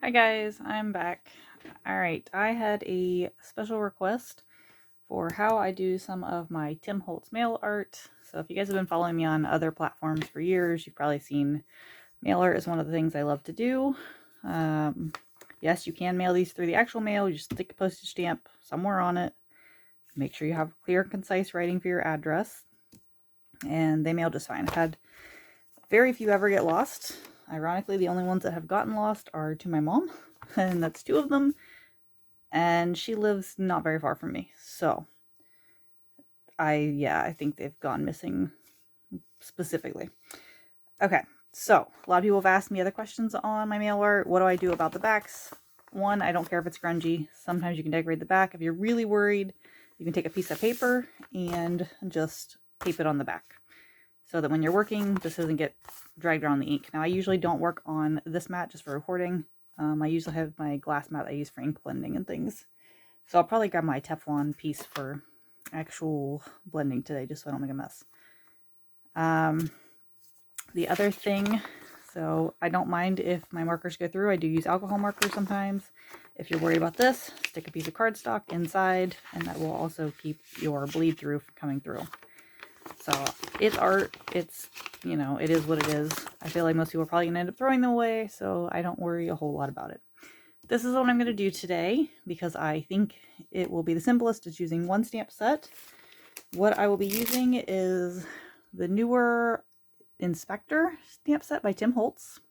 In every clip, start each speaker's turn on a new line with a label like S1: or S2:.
S1: Hi guys, I'm back. Alright, I had a special request for how I do some of my Tim Holtz mail art. So if you guys have been following me on other platforms for years, you've probably seen mail art is one of the things I love to do. Yes, you can mail these through the actual mail. You just stick a postage stamp somewhere on it. Make sure you have clear and concise writing for your address. And they mail just fine. I've had very few ever get lost. Ironically, the only ones that have gotten lost are to my mom, and that's 2 of them, and she lives not very far from me, so I think they've gone missing specifically. Okay, so a lot of people have asked me other questions on my mail art. What do I do about the backs? One, I don't care if it's grungy. Sometimes you can decorate the back. If you're really worried, you can take a piece of paper and just tape it on the back, so that when you're working, this doesn't get dragged around the ink. Now, I usually don't work on this mat just for recording. I usually have my glass mat I use for ink blending and things. So I'll probably grab my Teflon piece for actual blending today, just so I don't make a mess. The other thing, so I don't mind if my markers go through. I do use alcohol markers sometimes. If you're worried about this, stick a piece of cardstock inside, and that will also keep your bleed through from coming through. So it's art. It's, you know, it is what it is. I feel like most people are probably going to end up throwing them away, so I don't worry a whole lot about it. This is what I'm going to do today because I think it will be the simplest. It's using one stamp set. What I will be using is the newer Inspector stamp set by Tim Holtz.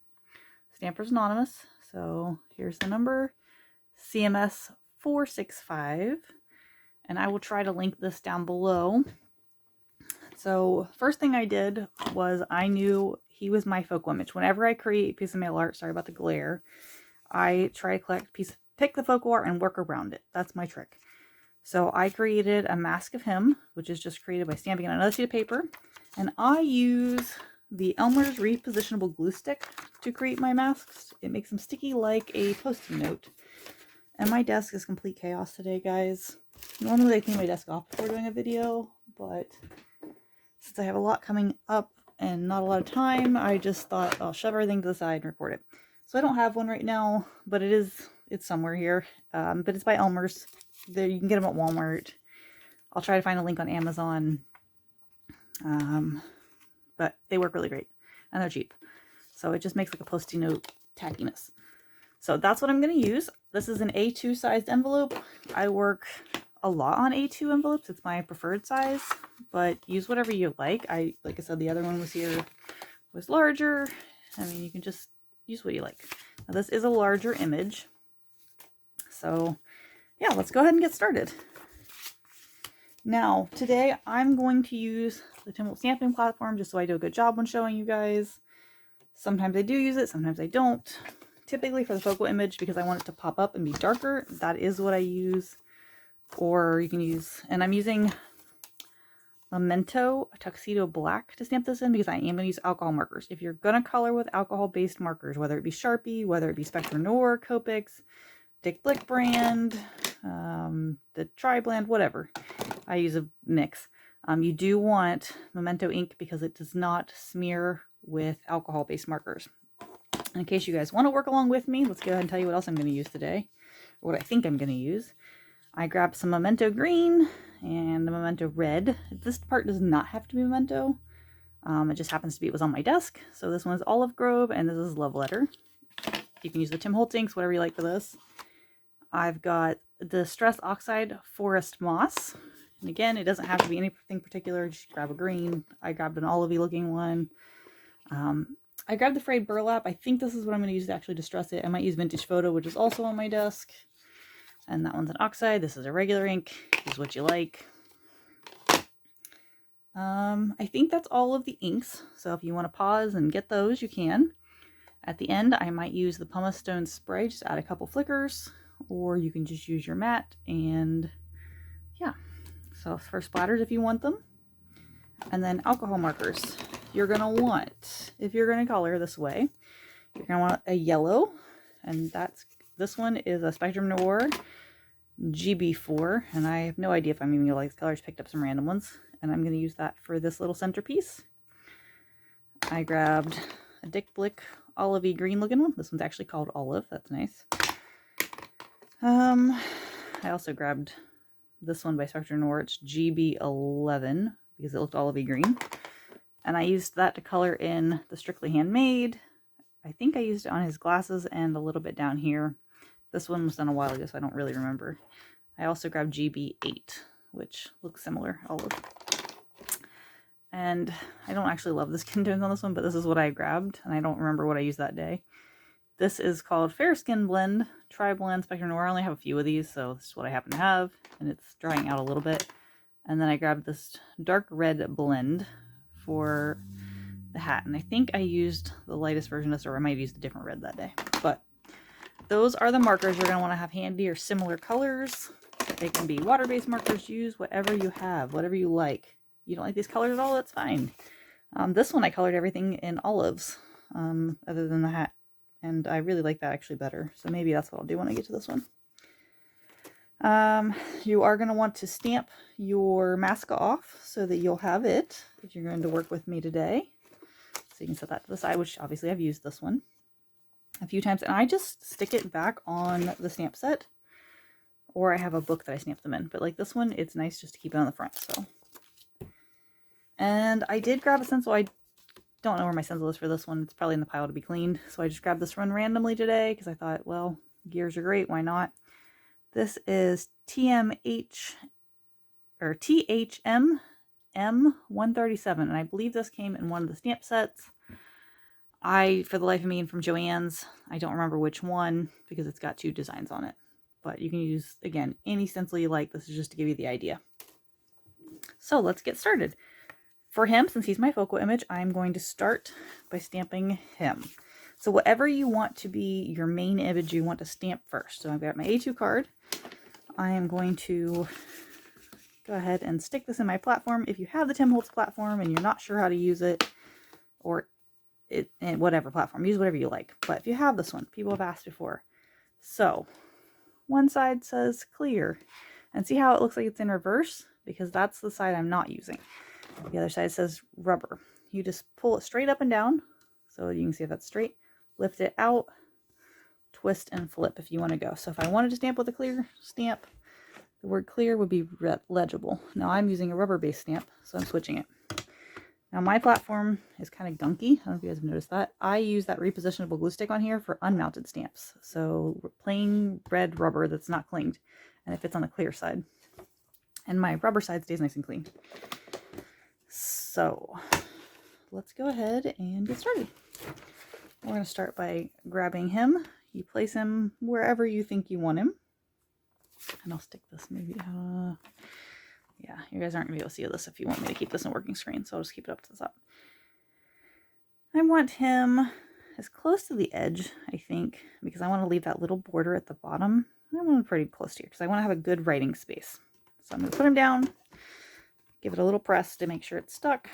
S1: Stampers Anonymous. So here's the number, CMS 465. And I will try to link this down below. So first thing I did was I knew he was my focal image. Whenever I create a piece of mail art, sorry about the glare, I try to pick the focal art and work around it. That's my trick. So I created a mask of him, which is just created by stamping on another sheet of paper. And I use the Elmer's repositionable glue stick to create my masks. It makes them sticky like a Post-it note. And my desk is complete chaos today, guys. Normally I clean my desk off before doing a video, but since I have a lot coming up and not a lot of time, I just thought I'll shove everything to the side and record it. So I don't have one right now, but it's somewhere here. But it's by Elmer's. There, you can get them at Walmart. I'll try to find a link on Amazon. But they work really great and they're cheap. So it just makes like a Post-it note tackiness. So that's what I'm going to use. This is an A2 sized envelope. I work a lot on A2 envelopes. It's my preferred size, but use whatever you like. Like I said, the other one was larger. I mean, you can just use what you like. Now, this is a larger image. So yeah, let's go ahead and get started. Now, today I'm going to use the Tim Holtz stamping platform just so I do a good job when showing you guys. Sometimes I do use it, sometimes I don't. Typically for the focal image, because I want it to pop up and be darker, that is what I use. Or you can use, and I'm using Memento Tuxedo Black to stamp this in because I am going to use alcohol markers. If you're going to color with alcohol-based markers, whether it be Sharpie, whether it be Spectrum Noir, Copics, Dick Blick brand, the Tri-Blend, whatever. I use a mix. You do want Memento ink because it does not smear with alcohol-based markers. In case you guys want to work along with me, let's go ahead and tell you what else I'm going to use today, or what I think I'm going to use. I grabbed some Memento green and the Memento red. This part does not have to be Memento. It just happens to be, it was on my desk. So this one is Olive Grove and this is Love Letter. You can use the Tim Holtz inks, whatever you like for this. I've got the Stress Oxide Forest Moss. And again, it doesn't have to be anything particular. Just grab a green. I grabbed an olivey looking one. I grabbed the frayed burlap. I think this is what I'm going to use to actually distress it. I might use Vintage Photo, which is also on my desk. And that one's an oxide. This is a regular ink. Use what you like. I think that's all of the inks. So if you want to pause and get those, you can. At the end, I might use the pumice stone spray. Just add a couple flickers. Or you can just use your mat. And yeah. So for splatters if you want them. And then alcohol markers. You're going to want, if you're going to color this way, you're going to want a yellow. And this one is a Spectrum Noir GB4, and I have no idea if I'm even going to like the colors. Picked up some random ones, and I'm going to use that for this little centerpiece. I grabbed a Dick Blick olivey green looking one. This one's actually called Olive. That's nice. I also grabbed this one by Spectrum Noir. It's GB11 because it looked olivey green. And I used that to color in the Strictly Handmade. I think I used it on his glasses and a little bit down here. This one was done a while ago, so I don't really remember. I also grabbed GB8, which looks similar, olive. And I don't actually love the skin tones on this one, but this is what I grabbed, and I don't remember what I used that day. This is called Fair Skin Blend, Tri-Blend Spectrum Noir. I only have a few of these, so this is what I happen to have, and it's drying out a little bit. And then I grabbed this dark red blend for the hat, and I think I used the lightest version of this, or I might have used a different red that day. But those are the markers you're going to want to have handy, or similar colors. They can be water-based markers. Use whatever you have, whatever you like. You don't like these colors at all, that's fine. This one I colored everything in olives, other than the hat. And I really like that actually better. So maybe that's what I'll do when I get to this one. You are going to want to stamp your masca off so that you'll have it if you're going to work with me today. So you can set that to the side, which obviously I've used this one a few times. And I just stick it back on the stamp set. Or I have a book that I stamp them in. But like this one, it's nice just to keep it on the front. So. And I did grab a stencil. I don't know where my stencil is for this one. It's probably in the pile to be cleaned. So I just grabbed this one randomly today because I thought, well, gears are great. Why not? This is THM M137. And I believe this came in one of the stamp sets. For the life of me, and from Joann's, I don't remember which one because it's got 2 designs on it. But you can use, again, any stencil you like. This is just to give you the idea. So let's get started. For him, since he's my focal image, I'm going to start by stamping him. So whatever you want to be your main image you want to stamp first. So I've got my A2 card. I am going to go ahead and stick this in my platform. If you have the Tim Holtz platform and you're not sure how to use it, or in whatever platform, use whatever you like. But if you have this one, people have asked before. So one side says clear. And see how it looks like it's in reverse? Because that's the side I'm not using. The other side says rubber. You just pull it straight up and down so you can see if that's straight. Lift it out, twist, and flip if you want to go. So if I wanted to stamp with a clear stamp, the word clear would be legible. Now I'm using a rubber-based stamp, so I'm switching it. Now my platform is kind of gunky. I don't know if you guys have noticed that. I use that repositionable glue stick on here for unmounted stamps. So plain red rubber that's not clinged, and it fits on the clear side. And my rubber side stays nice and clean. So let's go ahead and get started. We're going to start by grabbing him. You place him wherever you think you want him. And I'll stick this maybe, yeah, you guys aren't going to be able to see this if you want me to keep this in working screen, so I'll just keep it up to the top. I want him as close to the edge, I think, because I want to leave that little border at the bottom. I want him pretty close to here because I want to have a good writing space. So I'm going to put him down. Give it a little press to make sure it's stuck.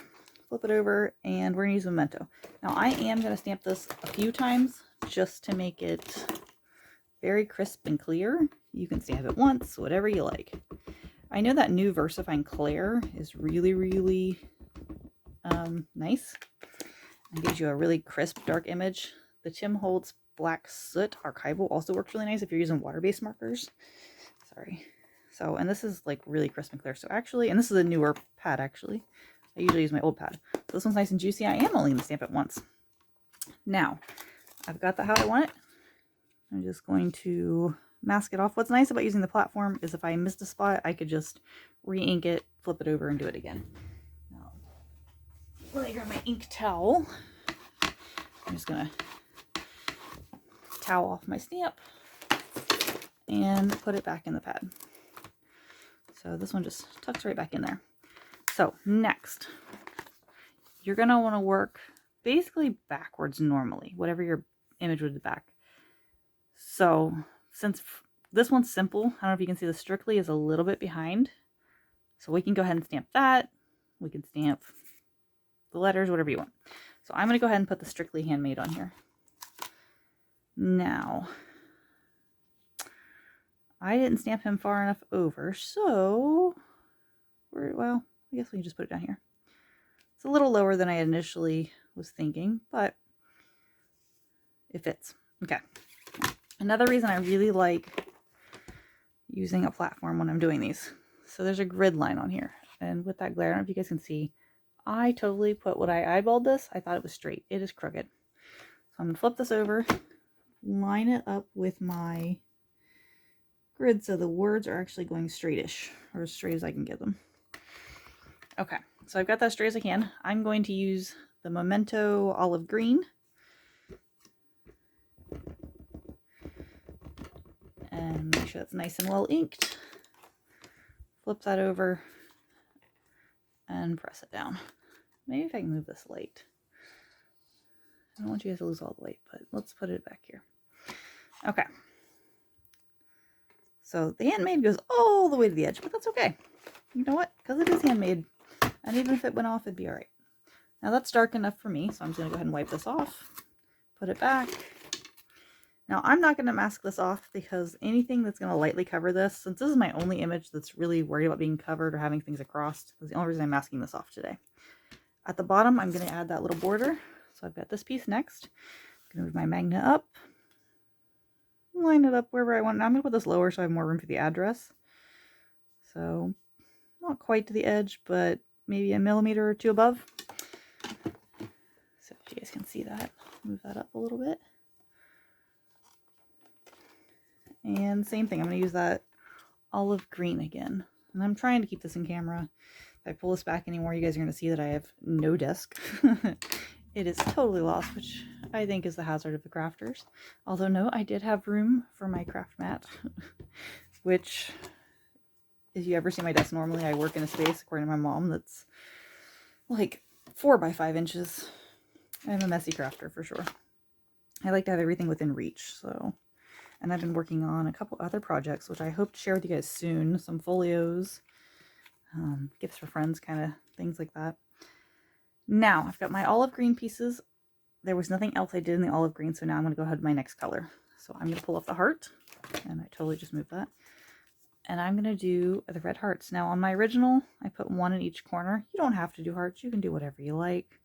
S1: Flip it over, and we're going to use memento. Now I am going to stamp this a few times just to make it very crisp and clear. You can stamp it once, whatever you like. I know that new VersaFine Clair is really, really nice. It gives you a really crisp, dark image. The Tim Holtz Black Soot Archival also works really nice if you're using water-based markers. Sorry. So, and this is like really crisp and clear. So actually, and this is a newer pad actually. I usually use my old pad. So this one's nice and juicy. I am only going to stamp it once. Now, I've got that how I want it. I'm just going to mask it off. What's nice about using the platform is if I missed a spot, I could just re-ink it, flip it over, and do it again. Now, let me grab my ink towel. I'm just going to towel off my stamp and put it back in the pad. So this one just tucks right back in there. So next, you're going to want to work basically backwards normally, whatever your image would be back. So since this one's simple, I don't know if you can see the Strictly is a little bit behind. So we can go ahead and stamp that. We can stamp the letters, whatever you want. So I'm going to go ahead and put the Strictly Handmade on here. Now, I didn't stamp him far enough over, so well, I guess we can just put it down here. It's a little lower than I initially was thinking, but it fits. Okay. Another reason I really like using a platform when I'm doing these. So there's a grid line on here. And with that glare, I don't know if you guys can see, I totally put, when I eyeballed this, I thought it was straight. It is crooked. So I'm going to flip this over, line it up with my grid so the words are actually going straightish, or as straight as I can get them. Okay, so I've got that as straight as I can. I'm going to use the Memento olive green. And make sure that's nice and well inked. Flip that over and press it down. Maybe if I can move this light. I don't want you guys to lose all the light, but let's put it back here. Okay. So the handmade goes all the way to the edge, but that's okay. You know what? Because it is handmade, and even if it went off, it'd be all right. Now that's dark enough for me, so I'm just going to go ahead and wipe this off. Put it back. Now I'm not going to mask this off because anything that's going to lightly cover this, since this is my only image that's really worried about being covered or having things across, that's the only reason I'm masking this off today. At the bottom, I'm going to add that little border. So I've got this piece next. I'm going to move my magnet up. Line it up wherever I want. Now I'm going to put this lower so I have more room for the address. So not quite to the edge, but maybe a millimeter or two above. So if you guys can see that, move that up a little bit. And same thing, I'm going to use that olive green again. And I'm trying to keep this in camera. If I pull this back anymore, you guys are going to see that I have no desk. It is totally lost, which I think is the hazard of the crafters. Although no, I did have room for my craft mat, which, if you ever see my desk normally, I work in a space, according to my mom, that's like 4 by 5 inches. I'm a messy crafter for sure. I like to have everything within reach, so. And I've been working on a couple other projects, which I hope to share with you guys soon. Some folios, gifts for friends, kind of things like that. Now, I've got my olive green pieces. There was nothing else I did in the olive green, so now I'm going to go ahead with my next color. So I'm going to pull off the heart, and I totally just moved that. And I'm going to do the red hearts. Now, on my original, I put 1 in each corner. You don't have to do hearts. You can do whatever you like.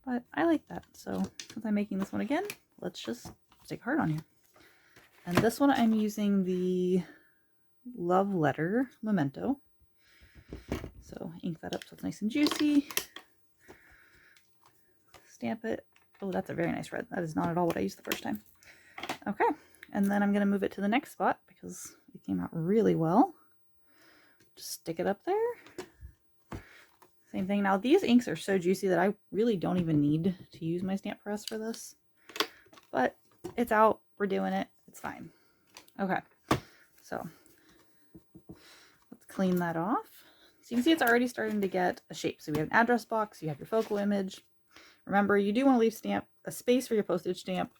S1: But I like that. So since I'm making this one again, let's just stick a heart on here. And this one I'm using the Love Letter Memento. So ink that up so it's nice and juicy. Stamp it. Oh, that's a very nice red. That is not at all what I used the first time. Okay, and then I'm going to move it to the next spot because it came out really well. Just stick it up there. Same thing. Now these inks are so juicy that I really don't even need to use my stamp press for this. But it's out. We're doing it. It's fine. Okay, so let's clean that off. So you can see it's already starting to get a shape. So we have an address box. You have your focal image. Remember, you do want to leave a space for your postage stamp.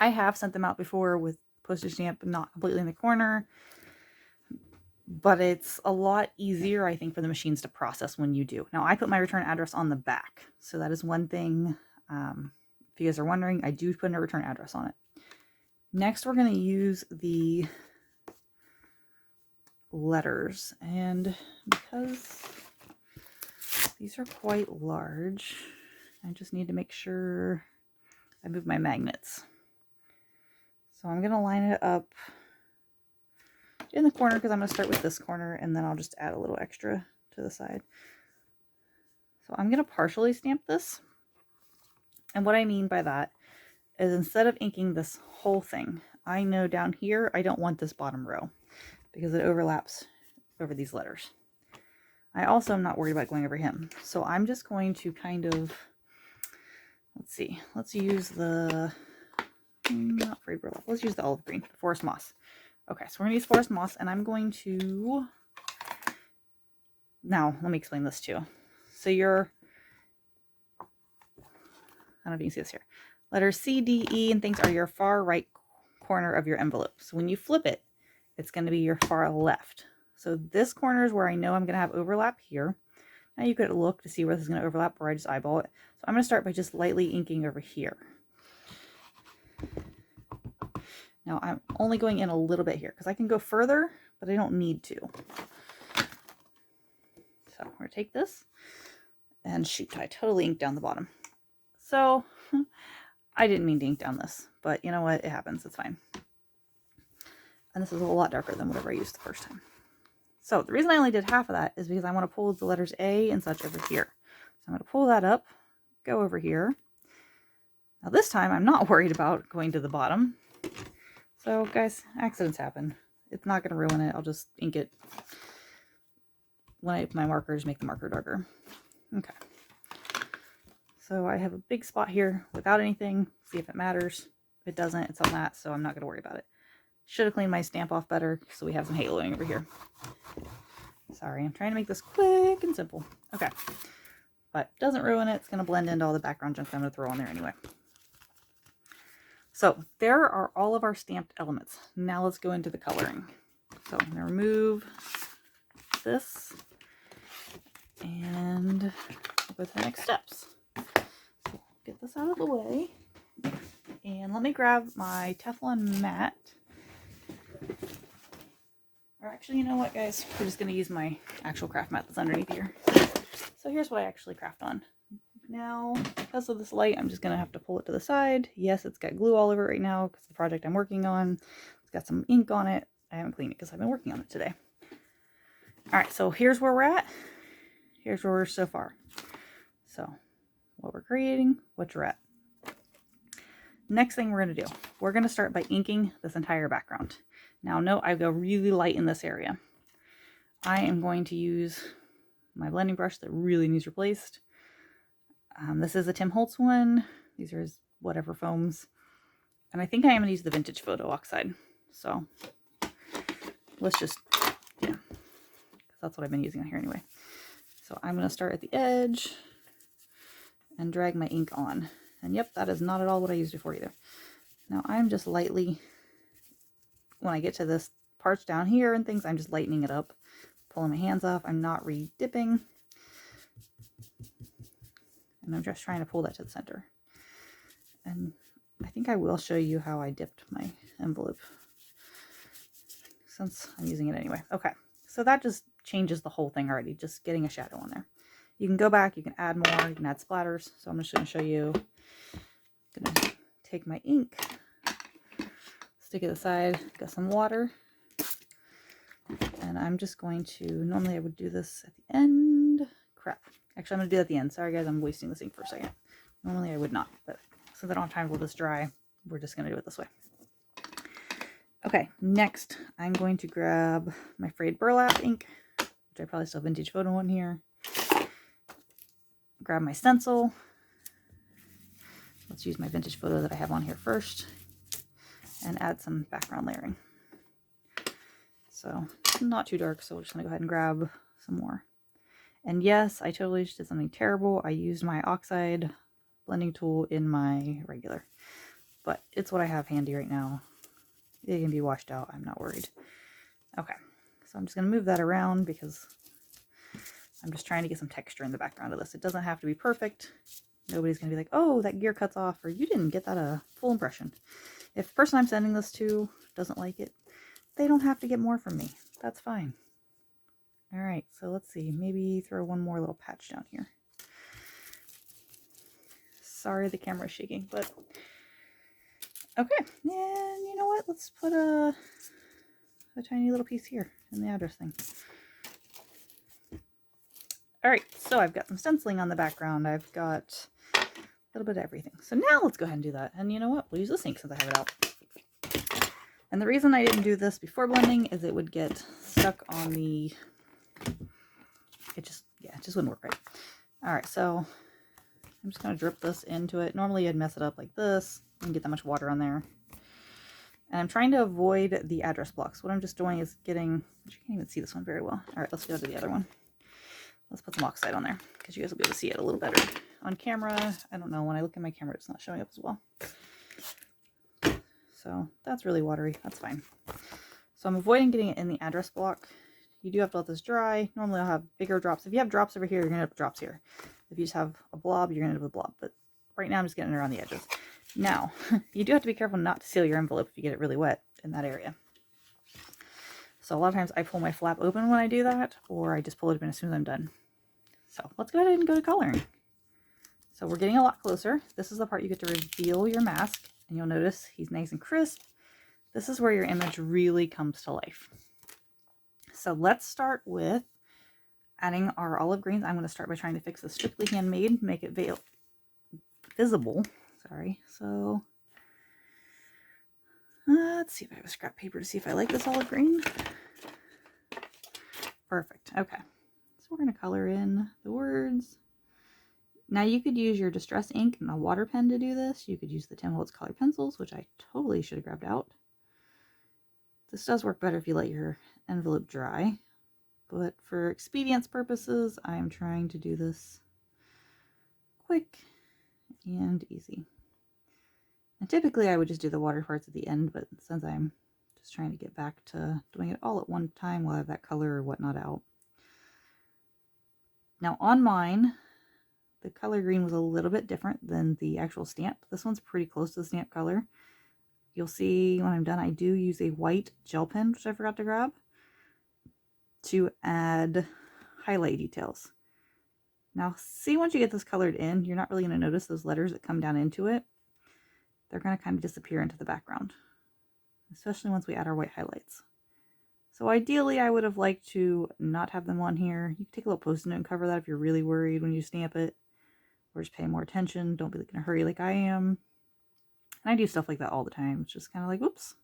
S1: I have sent them out before with postage stamp not completely in the corner, but it's a lot easier, I think, for the machines to process when you do. Now, I put my return address on the back, so that is one thing. If you guys are wondering, I do put a return address on it. Next, we're going to use the letters, and because these are quite large, I just need to make sure I move my magnets. So I'm going to line it up in the corner because I'm going to start with this corner, and then I'll just add a little extra to the side. So I'm going to partially stamp this. And what I mean by that is instead of inking this whole thing, I know down here I don't want this bottom row because it overlaps over these letters. I also am not worried about going over him. So I'm just going to kind of, let's see, let's use the, not frayed burlap, let's use the olive green, forest moss. Okay, so we're going to use forest moss, and I'm going to, now let me explain this too. So your, I don't know if you can see this here. Letters C, D, E, and things are your far right corner of your envelope. So when you flip it, it's going to be your far left. So this corner is where I know I'm going to have overlap here. Now you could look to see where this is going to overlap, or I just eyeball it. So I'm going to start by just lightly inking over here. Now I'm only going in a little bit here because I can go further, but I don't need to. So we're going to take this and shoot, I totally inked down the bottom. So I didn't mean to ink down this, but you know what? It happens. It's fine. And this is a lot darker than whatever I used the first time. So the reason I only did half of that is because I want to pull the letters A and such over here. So I'm going to pull that up, go over here. Now this time I'm not worried about going to the bottom. So guys, accidents happen. It's not going to ruin it. I'll just ink it when I my markers, make the marker darker. Okay. So I have a big spot here without anything. See if it matters. If it doesn't, it's on that, so I'm not going to worry about it. Should have cleaned my stamp off better, so we have some haloing over here. Sorry, I'm trying to make this quick and simple. Okay. But doesn't ruin it. It's going to blend into all the background junk I'm going to throw on there anyway. So there are all of our stamped elements. Now let's go into the coloring. So I'm going to remove this and go to the next steps. So get this out of the way. And let me grab my Teflon mat. Or actually, you know what, guys? We're just going to use my actual craft mat that's underneath here. So here's what I actually craft on. Now, because of this light, I'm just going to have to pull it to the side. Yes, it's got glue all over it right now because the project I'm working on, it's got some ink on it. I haven't cleaned it because I've been working on it today. All right, so here's where we're at. Here's where we're so far. So what we're creating, what you're at. Next thing we're going to do, we're going to start by inking this entire background. Now note I go really light in this area. I am going to use my blending brush that really needs replaced. This is a Tim Holtz one. These are his whatever foams. And I think I am going to use the Vintage Photo Oxide. So let's just, yeah, because that's what I've been using on here anyway. So I'm going to start at the edge and drag my ink on. And yep, that is not at all what I used before either. Now I'm just lightly, when I get to this parts down here and things, I'm just lightening it up, pulling my hands off. I'm not re-dipping. And I'm just trying to pull that to the center. And I think I will show you how I dipped my envelope, since I'm using it anyway. Okay, so that just changes the whole thing already, just getting a shadow on there. You can go back, you can add more, you can add splatters. So I'm just going to show you. I'm going to take my ink, stick it aside, got some water. And I'm just going to, normally I would do this at the end. Crap. Actually, I'm going to do it at the end. Sorry guys, I'm wasting this ink for a second. Normally I would not, but since I don't have time to let this dry, we're just going to do it this way. Okay, next I'm going to grab my frayed burlap ink, which I probably still have Vintage Photo one here. Grab my stencil. Let's use my Vintage Photo that I have on here first and add some background layering. So not too dark, so we're just going to go ahead and grab some more. And yes, I totally just did something terrible. I used my oxide blending tool in my regular, but it's what I have handy right now. It can be washed out. I'm not worried. Okay, so I'm just going to move that around because I'm just trying to get some texture in the background of this. It doesn't have to be perfect. Nobody's going to be like, oh, that gear cuts off, or you didn't get that a full impression. If the person I'm sending this to doesn't like it, they don't have to get more from me. That's fine. All right, so let's see. Maybe throw one more little patch down here. Sorry the camera's shaking, but okay. And you know what? Let's put a tiny little piece here in the address thing. All right, so I've got some stenciling on the background. I've got a little bit of everything. So now let's go ahead and do that. And you know what? We'll use this ink since I have it out. And the reason I didn't do this before blending is it would get stuck on the, it just wouldn't work right. All right, so I'm just going to drip this into it. Normally I'd mess it up like this and get that much water on there. And I'm trying to avoid the address blocks. What I'm just doing is getting, you can't even see this one very well. All right, let's go to the other one. Let's put some oxide on there because you guys will be able to see it a little better. On camera, I don't know, when I look at my camera, it's not showing up as well. So that's really watery. That's fine. So I'm avoiding getting it in the address block. You do have to let this dry. Normally I'll have bigger drops. If you have drops over here, you're going to have drops here. If you just have a blob, you're going to have a blob. But right now I'm just getting it around the edges. Now, you do have to be careful not to seal your envelope if you get it really wet in that area. So a lot of times I pull my flap open when I do that, or I just pull it open as soon as I'm done. So let's go ahead and go to coloring. So we're getting a lot closer. This is the part you get to reveal your mask, and you'll notice he's nice and crisp. This is where your image really comes to life. So let's start with adding our olive greens. I'm going to start by trying to fix this strictly handmade, make it visible. Sorry. So let's see if I have a scrap paper to see if I like this olive green. Perfect. Okay. So we're going to color in the words. Now you could use your distress ink and a water pen to do this. You could use the Tim Holtz color pencils, which I totally should have grabbed out. This does work better if you let your envelope dry, but for expedience purposes, I'm trying to do this quick and easy. And typically I would just do the water parts at the end, but since I'm just trying to get back to doing it all at one time while I have that color or whatnot out. Now on mine, the color green was a little bit different than the actual stamp. This one's pretty close to the stamp color. You'll see when I'm done, I do use a white gel pen, which I forgot to grab, to add highlight details. Now, see, once you get this colored in, you're not really going to notice those letters that come down into it. They're going to kind of disappear into the background, especially once we add our white highlights. So ideally, I would have liked to not have them on here. You can take a little post-it note and cover that if you're really worried when you stamp it, or just pay more attention. Don't be in a hurry like I am. And I do stuff like that all the time. It's just kind of like, whoops.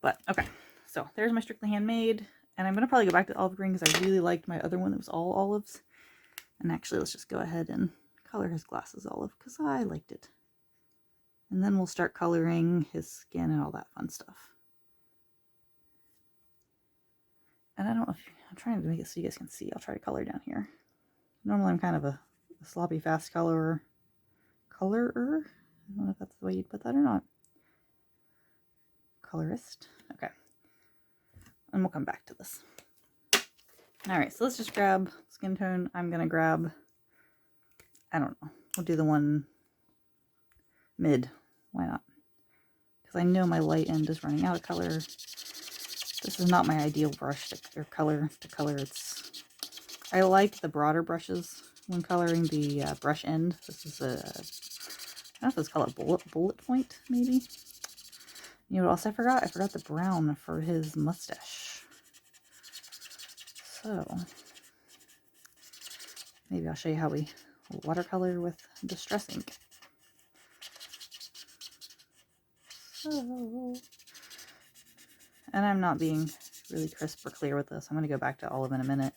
S1: But, okay. So, there's my strictly handmade. And I'm going to probably go back to olive green because I really liked my other one that was all olives. And actually, let's just go ahead and color his glasses olive because I liked it. And then we'll start coloring his skin and all that fun stuff. And I don't know if I'm trying to make it so you guys can see. I'll try to color down here. Normally, I'm kind of a sloppy, fast colorer. I don't know if that's the way you'd put that or not. Colorist. Okay. And we'll come back to this. Alright, so let's just grab skin tone. I'm going to grab, I don't know. We'll do the one mid. Why not? Because I know my light end is running out of color. This is not my ideal brush or color to color. I like the broader brushes when coloring the brush end. This is a, I don't know if it's called a bullet point, maybe. You know what else I forgot? I forgot the brown for his mustache. So, maybe I'll show you how we watercolor with distress ink. So, and I'm not being really crisp or clear with this. I'm going to go back to olive in a minute.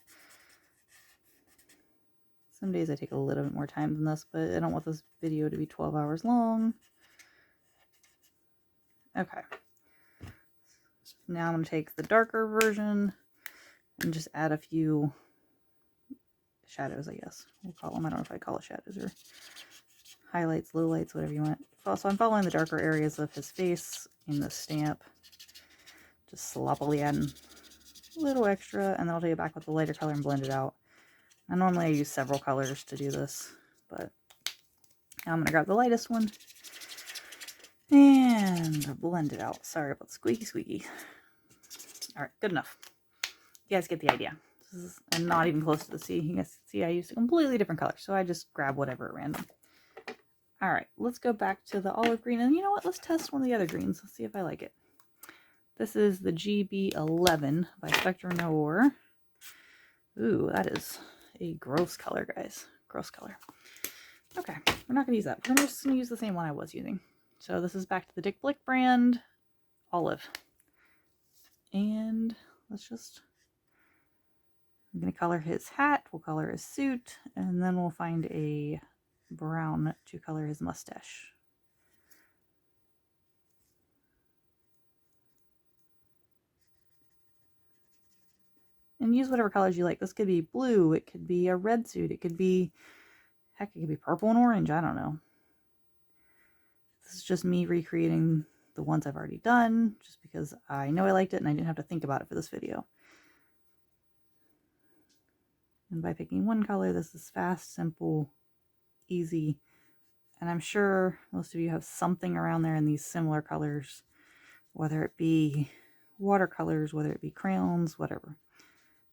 S1: Some days I take a little bit more time than this, but I don't want this video to be 12 hours long. Okay. Now I'm going to take the darker version and just add a few shadows, I guess. We'll call them. I don't know if I call it shadows or highlights, lowlights, whatever you want. So I'm following the darker areas of his face in the stamp. Just sloppily adding a little extra, and then I'll take it back with the lighter color and blend it out. Now, normally I use several colors to do this, but now I'm going to grab the lightest one and blend it out. Sorry about the squeaky. Alright, good enough. You guys get the idea. I'm not even close to the sea. You guys see I used a completely different color, so I just grab whatever at random. Alright, let's go back to the olive green, and you know what? Let's test one of the other greens. Let's see if I like it. This is the GB11 by Spectre Noir. Ooh, that is a gross color, guys. Gross color. Okay, we're not going to use that. We're just going to use the same one I was using. So this is back to the Dick Blick brand, olive. And let's just, I'm going to color his hat, we'll color his suit, and then we'll find a brown to color his mustache. And use whatever colors you like. This could be blue, it could be a red suit, it could be, heck, it could be purple and orange, I don't know. This is just me recreating the ones I've already done, just because I know I liked it and I didn't have to think about it for this video. And by picking one color, this is fast, simple, easy, and I'm sure most of you have something around there in these similar colors, whether it be watercolors, whether it be crayons, whatever.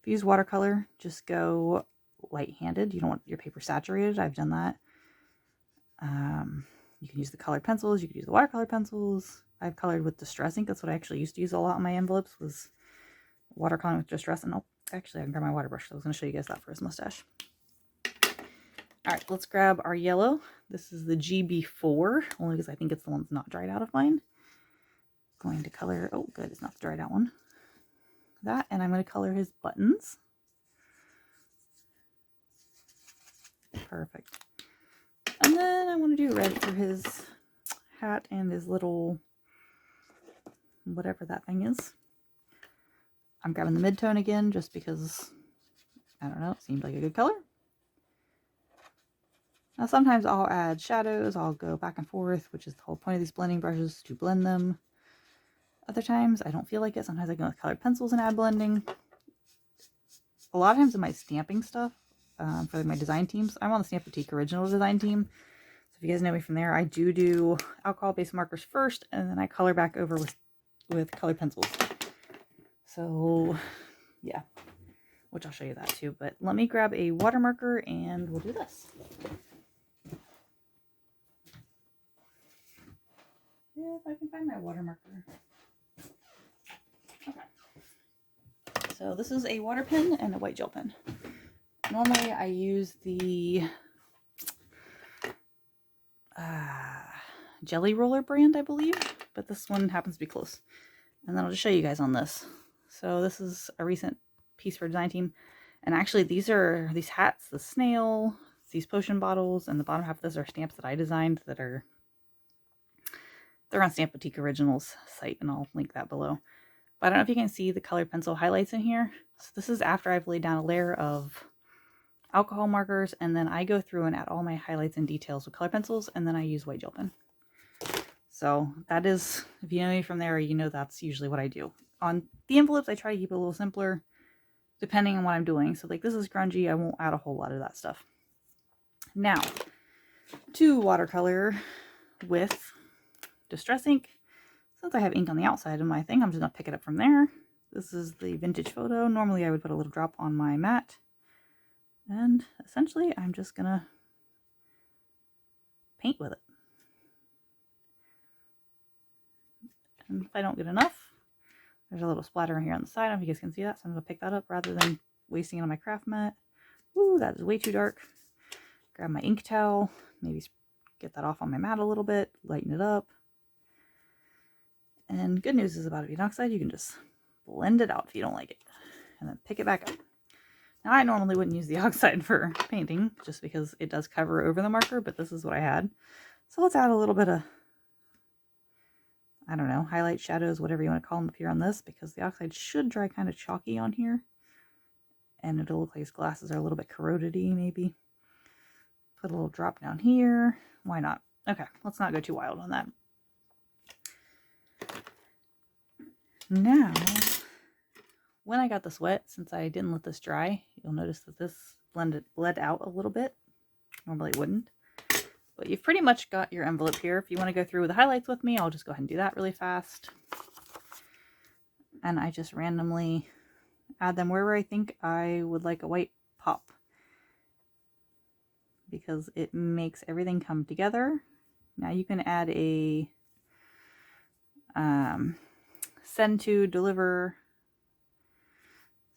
S1: If you use watercolor, just go light-handed. You don't want your paper saturated. I've done that. You can use the colored pencils. You can use the watercolor pencils. I've colored with distress ink. That's what I actually used to use a lot on my envelopes, was watercoloring with distress. And oh, actually, I can grab my water brush. So I was going to show you guys that for his mustache. All right, let's grab our yellow. This is the GB4, only because I think it's the one that's not dried out of mine. Going to color, oh good, it's not the dried out one. That, and I'm going to color his buttons. Perfect. And then I want to do red for his hat and his little, whatever that thing is. I'm grabbing the mid-tone again just because, I don't know, it seemed like a good color. Now sometimes I'll add shadows, I'll go back and forth, which is the whole point of these blending brushes, to blend them. Other times I don't feel like it. Sometimes I go with colored pencils and add blending. A lot of times in my stamping stuff, for my design teams, I'm on the Stamp Boutique original design team. So if you guys know me from there, I do alcohol-based markers first, and then I color back over with colored pencils. So yeah, which I'll show you that too. But let me grab a water marker and we'll do this. If I can find my water marker. Okay. So this is a water pen and a white gel pen. Normally I use the Jelly Roller brand, I believe, but this one happens to be close. And then I'll just show you guys on this. So this is a recent piece for design team. And actually these hats, the snail, these potion bottles, and the bottom half of this are stamps that I designed that they're on Stamp Boutique Originals site, and I'll link that below. But I don't know if you can see the colored pencil highlights in here. So this is after I've laid down a layer of alcohol markers, and then I go through and add all my highlights and details with color pencils, and then I use white gel pen. So that is, if you know me from there, you know that's usually what I do. On the envelopes, I try to keep it a little simpler, depending on what I'm doing. So like this is grungy, I won't add a whole lot of that stuff. Now, to watercolor with distress ink. Since I have ink on the outside of my thing, I'm just going to pick it up from there. This is the vintage photo. Normally I would put a little drop on my mat. And essentially I'm just going to paint with it. And if I don't get enough, there's a little splatter here on the side. I don't know if you guys can see that, so I'm going to pick that up rather than wasting it on my craft mat. Ooh, that is way too dark. Grab my ink towel, maybe get that off on my mat a little bit, lighten it up. And good news is about it being oxide, you can just blend it out if you don't like it. And then pick it back up. Now I normally wouldn't use the oxide for painting, just because it does cover over the marker, but this is what I had. So let's add a little bit of, I don't know, highlight, shadows, whatever you want to call them up here on this, because the oxide should dry kind of chalky on here. And it'll look like his glasses are a little bit corroded-y, maybe. Put a little drop down here. Why not? Okay, let's not go too wild on that. Now, when I got this wet, since I didn't let this dry, you'll notice that this bled out a little bit. Normally it wouldn't. But you've pretty much got your envelope here. If you want to go through with the highlights with me, I'll just go ahead and do that really fast. And I just randomly add them wherever I think I would like a white pop, because it makes everything come together. Now you can add a send to, deliver.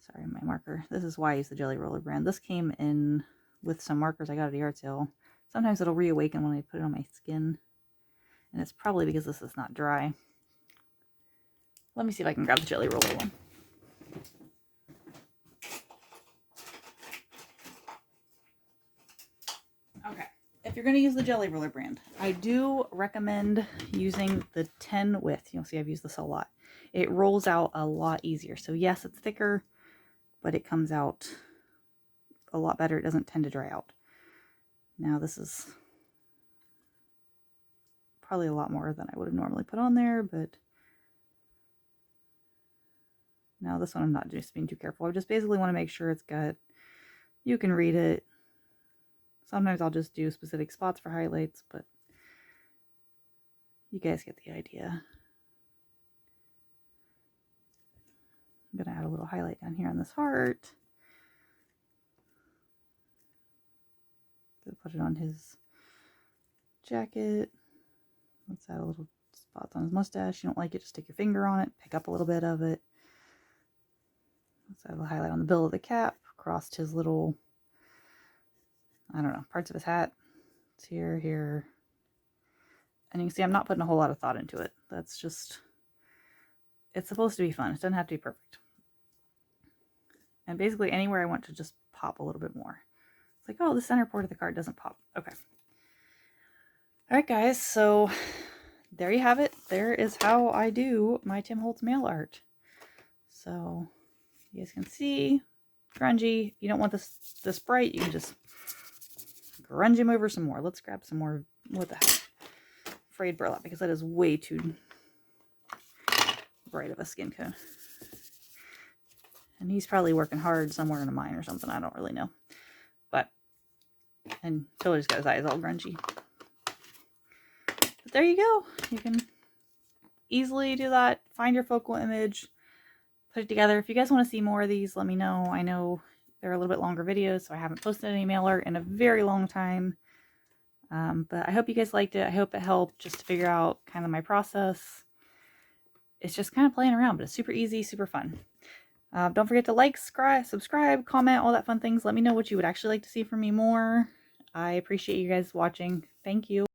S1: Sorry, my marker. This is why I use the Jelly Roller brand. This came in with some markers I got at a yard sale. Sometimes it'll reawaken when I put it on my skin. And it's probably because this is not dry. Let me see if I can grab the Jelly Roller one. Okay, if you're going to use the Jelly Roller brand, I do recommend using the 10 width. You'll see I've used this a lot. It rolls out a lot easier. So yes, it's thicker, but it comes out a lot better. It doesn't tend to dry out. Now this is probably a lot more than I would have normally put on there, but now this one I'm not just being too careful. I just basically want to make sure it's got, you can read it. Sometimes I'll just do specific spots for highlights, but you guys get the idea. I'm going to add a little highlight down here on this heart. Put it on his jacket. Let's add a little spots on his mustache. You don't like it, just stick your finger on it, pick up a little bit of it. Let's add a highlight on the bill of the cap, across his little, I don't know, parts of his hat. It's here, here. And you can see I'm not putting a whole lot of thought into it. That's just, it's supposed to be fun. It doesn't have to be perfect. And basically anywhere I want to just pop a little bit more. It's like, oh, the center part of the card doesn't pop. Okay. All right, guys. So there you have it. There is how I do my Tim Holtz mail art. So you guys can see, grungy. If you don't want this bright, you can just grunge him over some more. Let's grab some more, what the heck, frayed burlap, because that is way too bright of a skin tone. And he's probably working hard somewhere in a mine or something. I don't really know. But, and Tiller's got his eyes all grungy. But there you go. You can easily do that. Find your focal image. Put it together. If you guys want to see more of these, let me know. I know they're a little bit longer videos, so I haven't posted any mail art in a very long time. But I hope you guys liked it. I hope it helped just to figure out kind of my process. It's just kind of playing around, but it's super easy, super fun. Don't forget to like, subscribe, comment, all that fun things. Let me know what you would actually like to see from me more. I appreciate you guys watching. Thank you.